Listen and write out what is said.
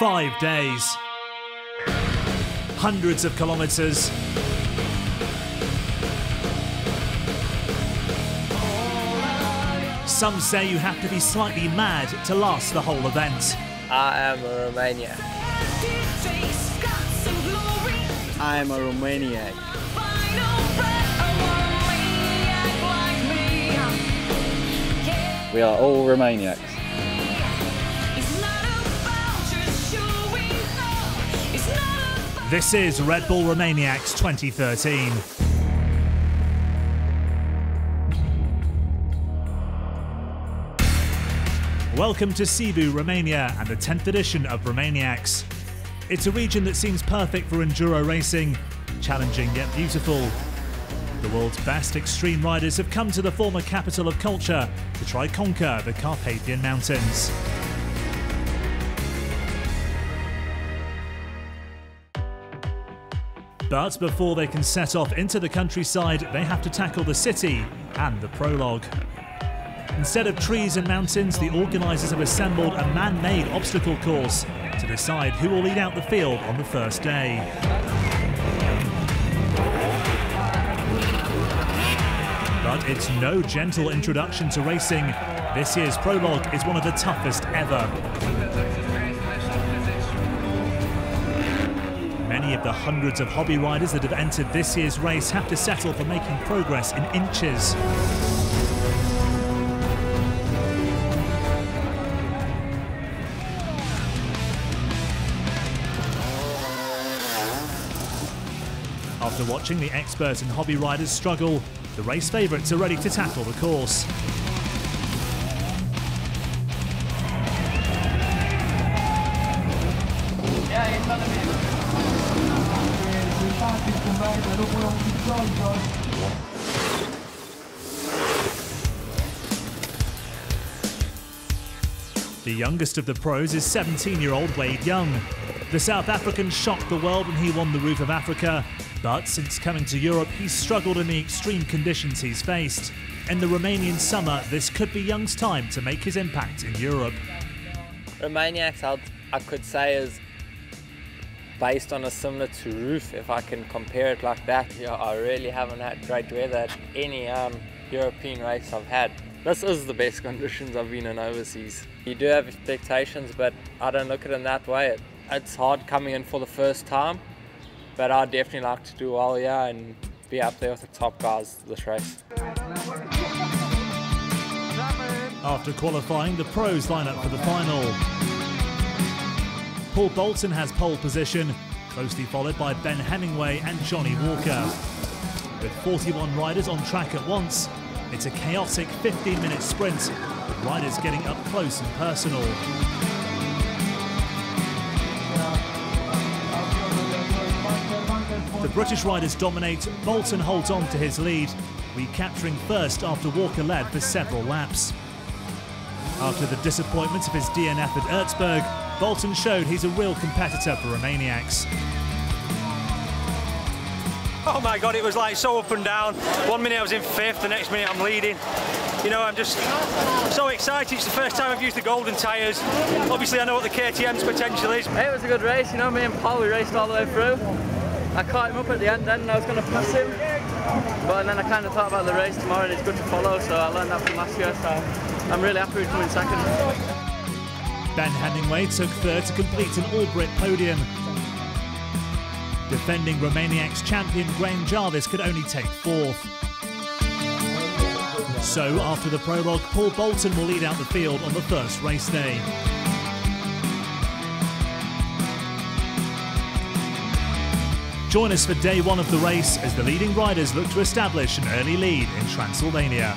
5 days. Hundreds of kilometres. Some say you have to be slightly mad to last the whole event. I am a Romanian. I am a Romaniac. We are all Romaniacs. This is Red Bull Romaniacs 2013. Welcome to Sibiu, Romania, and the 10th edition of Romaniacs. It's a region that seems perfect for enduro racing, challenging yet beautiful. The world's best extreme riders have come to the former capital of culture to try conquer the Carpathian Mountains. But before they can set off into the countryside, they have to tackle the city and the prologue. Instead of trees and mountains, the organisers have assembled a man-made obstacle course to decide who will lead out the field on the first day. But it's no gentle introduction to racing. This year's prologue is one of the toughest ever. Many of the hundreds of hobby riders that have entered this year's race have to settle for making progress in inches. After watching the expert and hobby riders struggle, the race favourites are ready to tackle the course. The youngest of the pros is 17-year-old Wade Young. The South African shocked the world when he won the Roof of Africa, but since coming to Europe, he's struggled in the extreme conditions he's faced. In the Romanian summer, this could be Young's time to make his impact in Europe. Romaniacs, I could say, is based on a similar to Roof, if I can compare it like that. Yeah, I really haven't had great weather at any European race I've had. This is the best conditions I've been in overseas. You do have expectations, but I don't look at it in that way. It's hard coming in for the first time, but I'd definitely like to do well here and be up there with the top guys this race. After qualifying, the pros line up for the final. Paul Bolton has pole position, closely followed by Ben Hemingway and Johnny Walker. With 41 riders on track at once, it's a chaotic 15-minute sprint, with riders getting up close and personal. The British riders dominate. Bolton holds on to his lead, recapturing first after Walker led for several laps. After the disappointment of his DNF at Erzberg, Bolton showed he's a real competitor for Romaniacs. Oh my God, it was like so up and down. 1 minute I was in 5th, the next minute I'm leading. You know, I'm just so excited. It's the first time I've used the golden tyres. Obviously I know what the KTM's potential is. It was a good race, you know, me and Paul, we raced all the way through. I caught him up at the end then and I was going to pass him. But then I kind of thought about the race tomorrow and it's good to follow, so I learned that from last year, so I'm really happy with coming second. Ben Hemingway took third to complete an all-Brit podium. Defending Romaniacs champion Graham Jarvis could only take fourth. So after the prologue, Paul Bolton will lead out the field on the first race day. Join us for day one of the race as the leading riders look to establish an early lead in Transylvania.